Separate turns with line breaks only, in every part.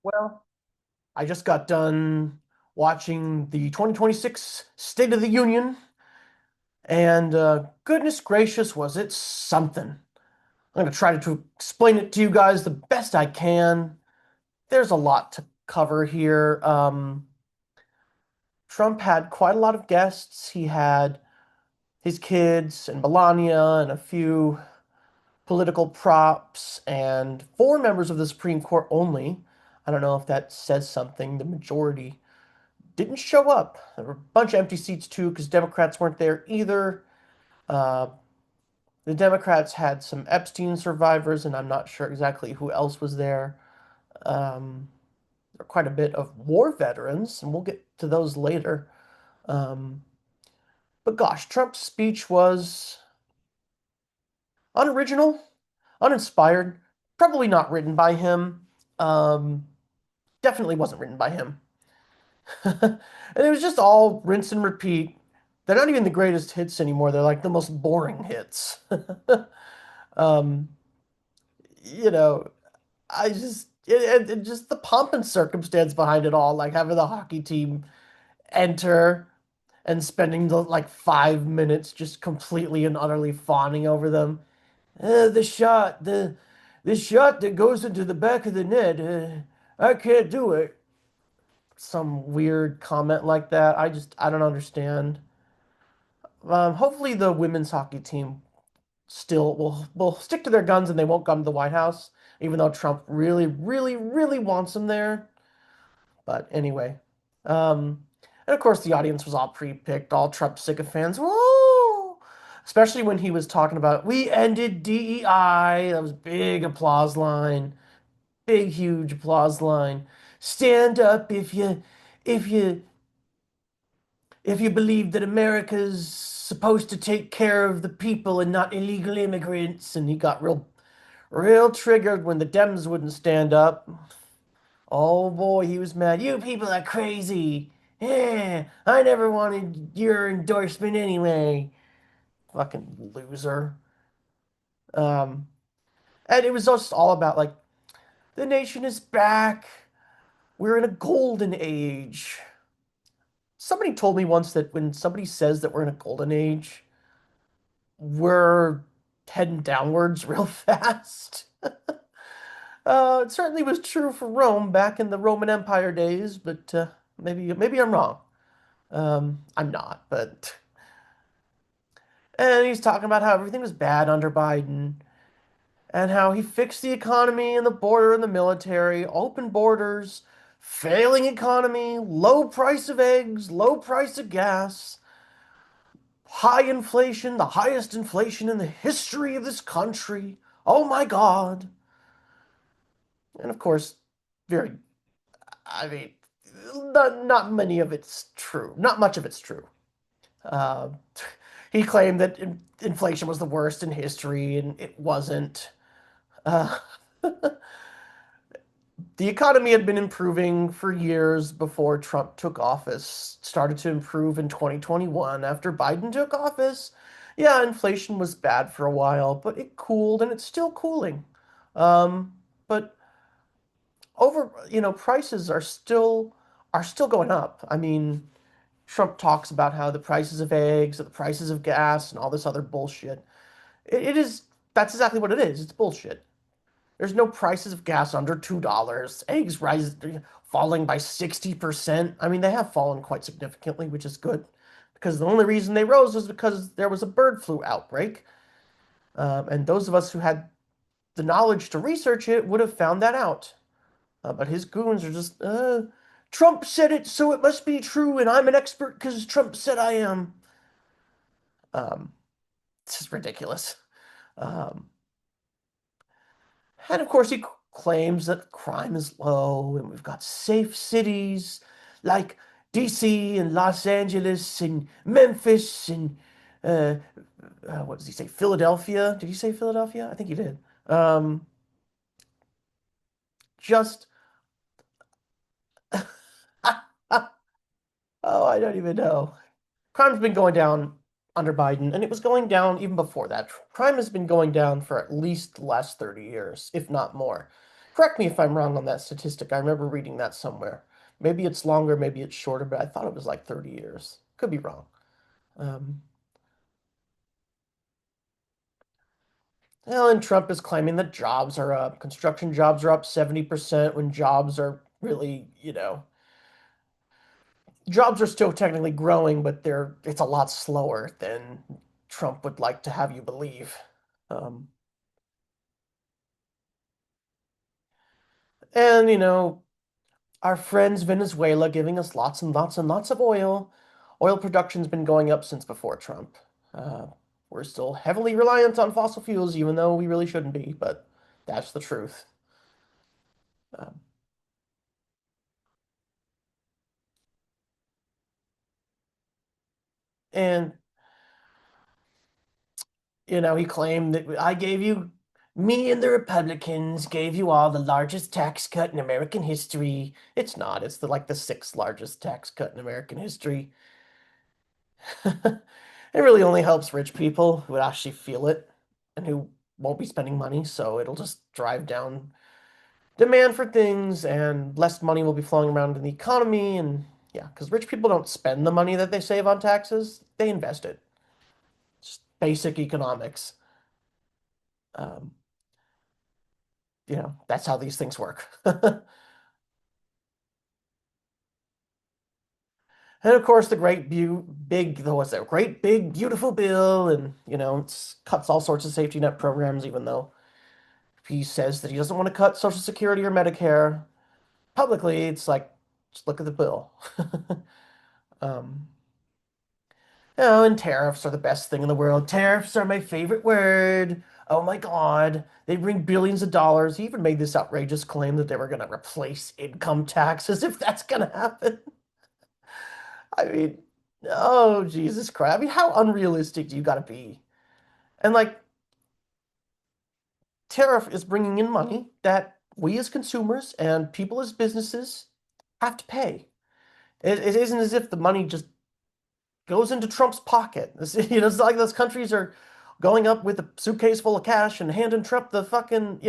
Well, I just got done watching the 2026 State of the Union, and goodness gracious, was it something. I'm going to try to explain it to you guys the best I can. There's a lot to cover here. Trump had quite a lot of guests. He had his kids and Melania and a few political props and four members of the Supreme Court only. I don't know if that says something. The majority didn't show up. There were a bunch of empty seats too because Democrats weren't there either. Uh, the Democrats had some Epstein survivors, and I'm not sure exactly who else was there. Um, there were quite a bit of war veterans, and we'll get to those later. Um, but gosh, Trump's speech was unoriginal, uninspired, probably not written by him. Um, Definitely wasn't written by him. And it was just all rinse and repeat. They're not even the greatest hits anymore. They're like the most boring hits. Um, you know, I just it just the pomp and circumstance behind it all, like having the hockey team enter and spending the like 5 minutes just completely and utterly fawning over them. The shot, the shot that goes into the back of the net. I can't do it. Some weird comment like that. I don't understand. Hopefully the women's hockey team still will stick to their guns and they won't come to the White House, even though Trump really, really, really wants them there. But anyway, and of course the audience was all pre-picked, all Trump sycophants. Woo! Especially when he was talking about we ended DEI. That was big applause line, big huge applause line. Stand up if you if you believe that America's supposed to take care of the people and not illegal immigrants. And he got real triggered when the Dems wouldn't stand up. Oh boy, he was mad. You people are crazy. Yeah, I never wanted your endorsement anyway. Fucking loser. Um, and it was just all about like the nation is back. We're in a golden age. Somebody told me once that when somebody says that we're in a golden age, we're heading downwards real fast. It certainly was true for Rome back in the Roman Empire days, but maybe I'm wrong. I'm not, but and he's talking about how everything was bad under Biden and how he fixed the economy and the border and the military, open borders, failing economy, low price of eggs, low price of gas, high inflation, the highest inflation in the history of this country. Oh my God. And of course, very, I mean, not many of it's true. Not much of it's true. Uh, he claimed that inflation was the worst in history, and it wasn't. Uh, the economy had been improving for years before Trump took office, started to improve in 2021 after Biden took office. Yeah, inflation was bad for a while, but it cooled and it's still cooling. Um, but prices are still going up. I mean, Trump talks about how the prices of eggs, the prices of gas, and all this other bullshit. It is that's exactly what it is. It's bullshit. There's no prices of gas under $2. Eggs falling by 60%. I mean, they have fallen quite significantly, which is good because the only reason they rose was because there was a bird flu outbreak. And those of us who had the knowledge to research it would have found that out. But his goons are just, Trump said it, so it must be true, and I'm an expert because Trump said I am. Um, this is ridiculous. Um, and of course, he claims that crime is low and we've got safe cities like DC and Los Angeles and Memphis and uh, what does he say? Philadelphia? Did he say Philadelphia? I think he did. Um, just, oh, I don't even know. Crime's been going down under Biden, and it was going down even before that. Crime has been going down for at least the last 30 years, if not more. Correct me if I'm wrong on that statistic. I remember reading that somewhere. Maybe it's longer, maybe it's shorter, but I thought it was like 30 years. Could be wrong. Um, and Trump is claiming that jobs are up. Construction jobs are up 70% when jobs are really, jobs are still technically growing, but it's a lot slower than Trump would like to have you believe. Um, and our friends Venezuela giving us lots and lots and lots of oil. Oil production's been going up since before Trump. Uh, we're still heavily reliant on fossil fuels, even though we really shouldn't be, but that's the truth. Um, and he claimed that me and the Republicans gave you all the largest tax cut in American history. It's not. It's the sixth largest tax cut in American history. It really only helps rich people who would actually feel it and who won't be spending money, so it'll just drive down demand for things and less money will be flowing around in the economy and yeah, because rich people don't spend the money that they save on taxes, they invest it. Just basic economics. Um, that's how these things work. And of course, the great big, what's that? Great big beautiful bill, and it cuts all sorts of safety net programs, even though he says that he doesn't want to cut Social Security or Medicare. Publicly, it's like, just look at the bill. Um, and tariffs are the best thing in the world. Tariffs are my favorite word. Oh my God. They bring billions of dollars. He even made this outrageous claim that they were going to replace income taxes if that's going to happen. I mean, oh, Jesus Christ. I mean, how unrealistic do you got to be? And like, tariff is bringing in money that we as consumers and people as businesses have to pay. It isn't as if the money just goes into Trump's pocket. It's like those countries are going up with a suitcase full of cash and handing Trump the fucking,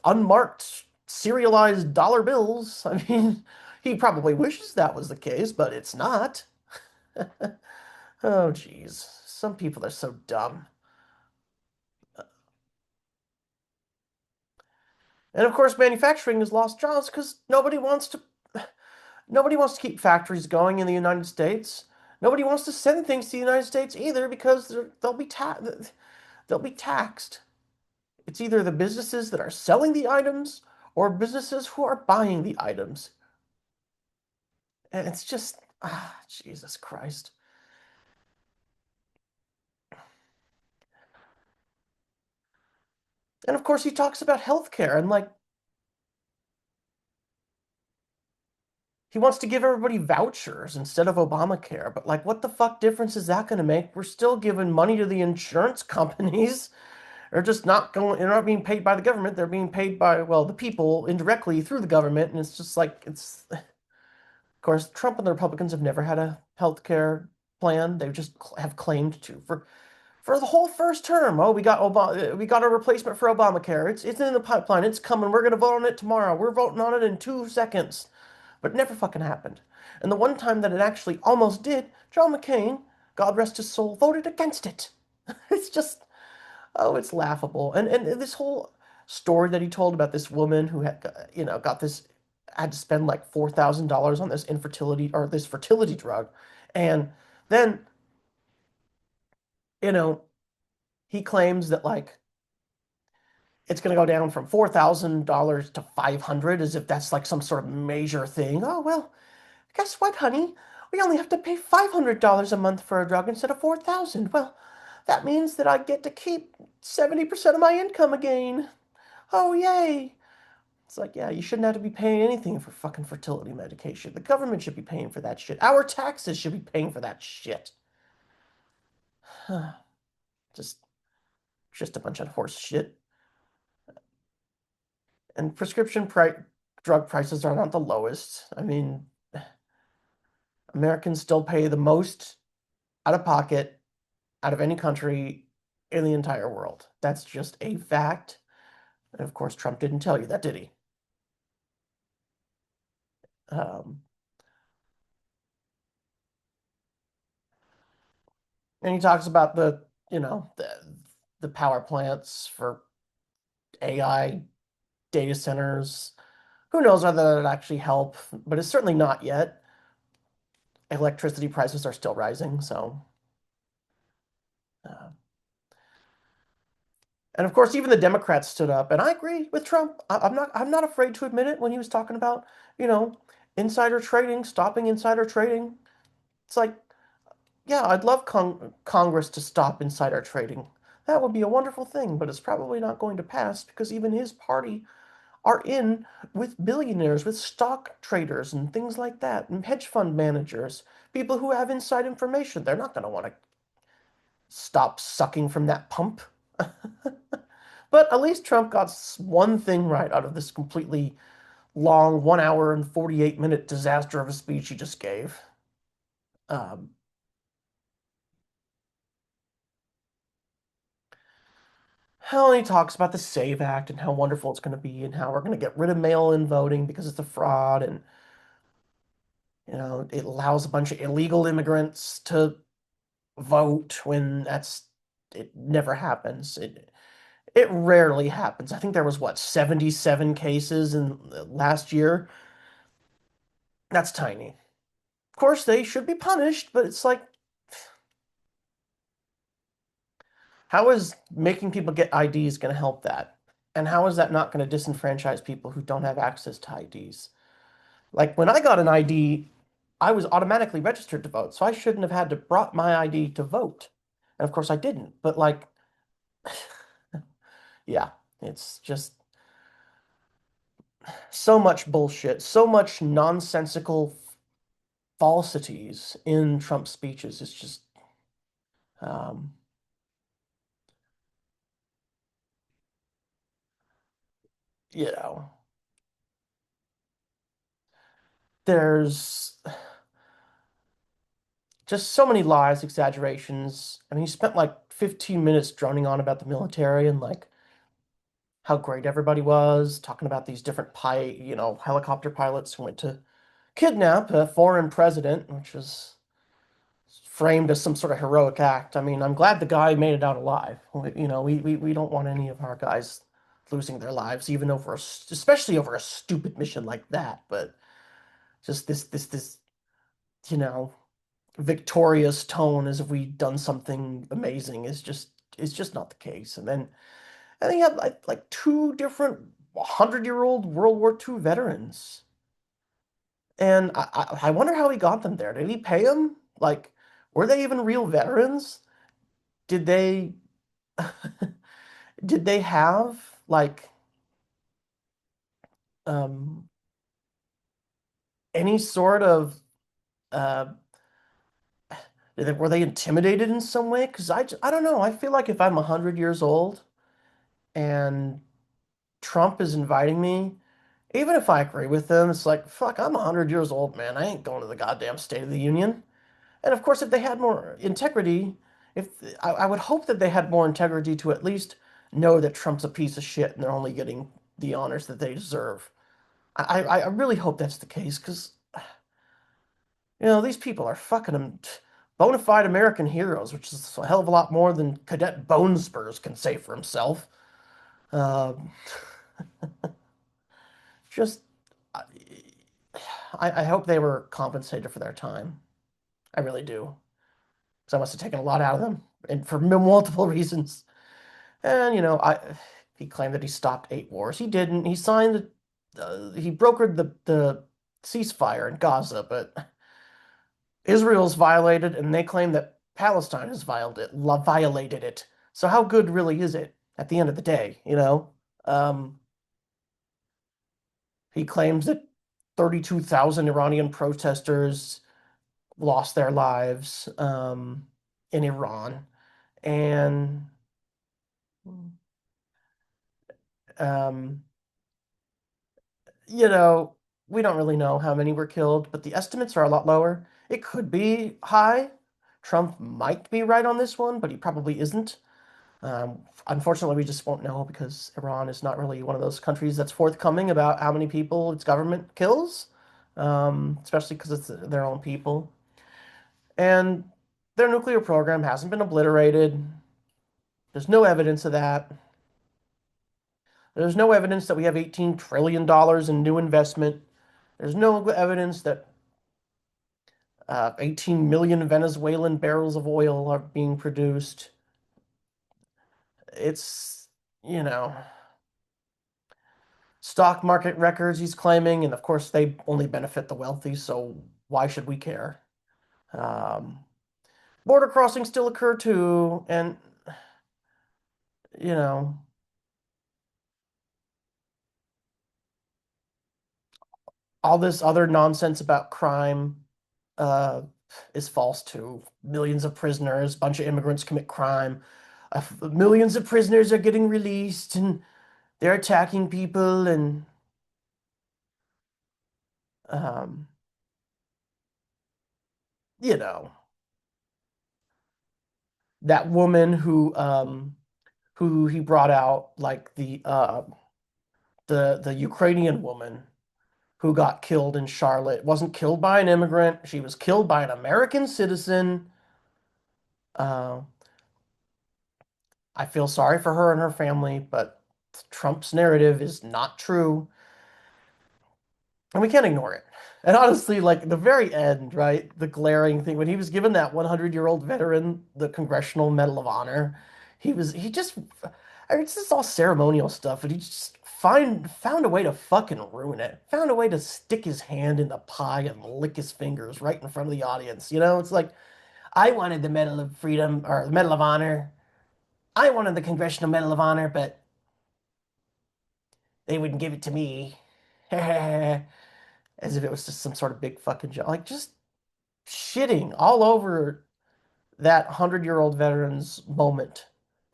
unmarked, serialized dollar bills. I mean, he probably wishes that was the case, but it's not. Oh, geez. Some people are so dumb. And of course, manufacturing has lost jobs because nobody wants to keep factories going in the United States. Nobody wants to send things to the United States either because they'll be taxed. It's either the businesses that are selling the items or businesses who are buying the items. And it's just, Jesus Christ. And of course, he talks about healthcare and like he wants to give everybody vouchers instead of Obamacare. But like, what the fuck difference is that going to make? We're still giving money to the insurance companies. They're just not going, they're not being paid by the government. They're being paid by, well, the people indirectly through the government. And it's just like, of course, Trump and the Republicans have never had a healthcare plan. They just have claimed to for the whole first term. Oh, we got a replacement for Obamacare. It's in the pipeline. It's coming. We're gonna vote on it tomorrow. We're voting on it in 2 seconds. But it never fucking happened. And the one time that it actually almost did, John McCain, God rest his soul, voted against it. It's just, oh, it's laughable. And this whole story that he told about this woman who had, got this, had to spend like $4,000 on this infertility or this fertility drug. And then, you know, he claims that like it's going to go down from $4,000 to 500 as if that's like some sort of major thing. Oh, well, guess what, honey? We only have to pay $500 a month for a drug instead of 4,000. Well, that means that I get to keep 70% of my income again. Oh, yay. It's like, yeah, you shouldn't have to be paying anything for fucking fertility medication. The government should be paying for that shit. Our taxes should be paying for that shit. just just a bunch of horse shit. And drug prices are not the lowest. I mean, Americans still pay the most out of pocket out of any country in the entire world. That's just a fact. And of course, Trump didn't tell you that, did he? Um, and he talks about the power plants for AI data centers. Who knows whether that actually help, but it's certainly not yet. Electricity prices are still rising, so uh, and of course, even the Democrats stood up, and I agree with Trump. I'm not afraid to admit it when he was talking about, you know, insider trading, stopping insider trading. It's like, yeah, I'd love Congress to stop insider trading. That would be a wonderful thing, but it's probably not going to pass because even his party are in with billionaires, with stock traders and things like that, and hedge fund managers, people who have inside information. They're not going to want to stop sucking from that pump. But at least Trump got one thing right out of this completely long 1 hour and 48-minute disaster of a speech he just gave. Um, how he talks about the SAVE Act and how wonderful it's going to be and how we're going to get rid of mail-in voting because it's a fraud and it allows a bunch of illegal immigrants to vote when it never happens. It rarely happens. I think there was what 77 cases in last year. That's tiny. Of course, they should be punished, but it's like, how is making people get IDs going to help that? And how is that not going to disenfranchise people who don't have access to IDs? Like when I got an ID, I was automatically registered to vote, so I shouldn't have had to brought my ID to vote. And of course I didn't. But like, yeah, it's just so much bullshit, so much nonsensical falsities in Trump's speeches. It's just, um, you know, there's just so many lies, exaggerations. I mean, he spent like 15 minutes droning on about the military and like how great everybody was, talking about these different helicopter pilots who went to kidnap a foreign president, which was framed as some sort of heroic act. I mean, I'm glad the guy made it out alive. We don't want any of our guys losing their lives, even over, especially over a stupid mission like that. But just this, you know, victorious tone as if we'd done something amazing is just not the case. And then I think he had like two different 100-year-old World War II veterans. And I wonder how he got them there. Did he pay them? Like, were they even real veterans? Did they did they have like um any sort of uh were they intimidated in some way? Because I don't know. I feel like if I'm 100 years old and Trump is inviting me, even if I agree with them, it's like, fuck, I'm 100 years old, man. I ain't going to the goddamn State of the Union. And of course, if they had more integrity, if I would hope that they had more integrity to at least know that Trump's a piece of shit and they're only getting the honors that they deserve. I really hope that's the case because, these people are fucking bona fide American heroes, which is a hell of a lot more than Cadet Bonespurs can say for himself. Uh, just, I, I hope they were compensated for their time. I really do. Because I must have taken a lot out of them, and for multiple reasons. And he claimed that he stopped 8 wars. He didn't. He signed he brokered the ceasefire in Gaza, but Israel's violated, and they claim that Palestine has violated it. So how good really is it at the end of the day? He claims that 32,000 Iranian protesters lost their lives in Iran, and um, you know, we don't really know how many were killed, but the estimates are a lot lower. It could be high. Trump might be right on this one, but he probably isn't. Unfortunately, we just won't know because Iran is not really one of those countries that's forthcoming about how many people its government kills, especially because it's their own people. And their nuclear program hasn't been obliterated. There's no evidence of that. There's no evidence that we have $18 trillion in new investment. There's no evidence that 18 million Venezuelan barrels of oil are being produced. It's, you know, stock market records he's claiming, and of course they only benefit the wealthy, so why should we care? Um, Border crossings still occur too, and you know, all this other nonsense about crime uh, is false too. Millions of prisoners, a bunch of immigrants commit crime. Millions of prisoners are getting released, and they're attacking people, and um, you know, that woman who he brought out, like the Ukrainian woman who got killed in Charlotte, wasn't killed by an immigrant. She was killed by an American citizen. Uh, I feel sorry for her and her family, but Trump's narrative is not true, and we can't ignore it. And honestly, like the very end, right? The glaring thing when he was given that 100-year-old veteran the Congressional Medal of Honor, he just I mean, it's just all ceremonial stuff, and he just found a way to fucking ruin it. Found a way to stick his hand in the pie and lick his fingers right in front of the audience. You know, it's like I wanted the Medal of Freedom or the Medal of Honor. I wanted the Congressional Medal of Honor, but they wouldn't give it to me. As if it was just some sort of big fucking joke. Like just shitting all over that 100-year-old veteran's moment.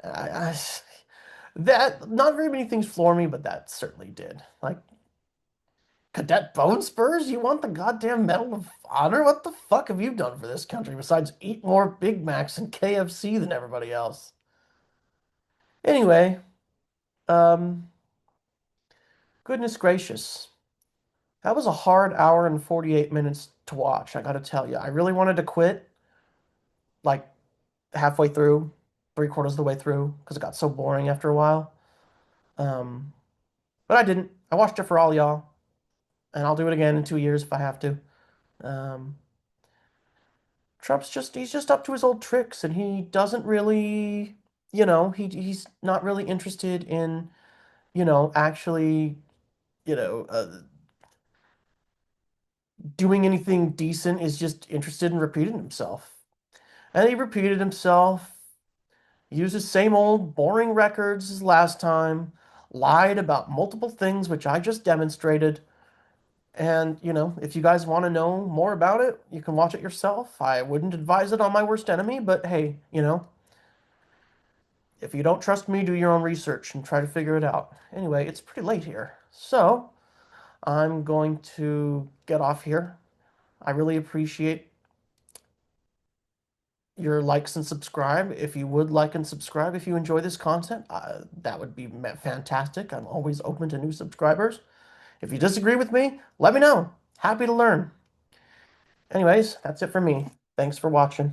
I, that not very many things floor me, but that certainly did. Like Cadet Bone Spurs, you want the goddamn Medal of Honor? What the fuck have you done for this country besides eat more Big Macs and KFC than everybody else? Anyway, um, goodness gracious. That was a hard hour and 48 minutes to watch, I gotta tell you. I really wanted to quit, like halfway through, three-quarters of the way through, because it got so boring after a while. Um, but I didn't. I watched it for all y'all, and I'll do it again in 2 years if I have to. Um, he's just up to his old tricks, and he doesn't really, he's not really interested in, actually, you know, uh, doing anything decent. Is just interested in repeating himself. And he repeated himself, used the same old boring records as last time, lied about multiple things, which I just demonstrated. And, if you guys want to know more about it, you can watch it yourself. I wouldn't advise it on my worst enemy, but hey, if you don't trust me, do your own research and try to figure it out. Anyway, it's pretty late here. So I'm going to get off here. I really appreciate your likes and subscribe. If you would like and subscribe, if you enjoy this content, that would be fantastic. I'm always open to new subscribers. If you disagree with me, let me know. Happy to learn. Anyways, that's it for me. Thanks for watching.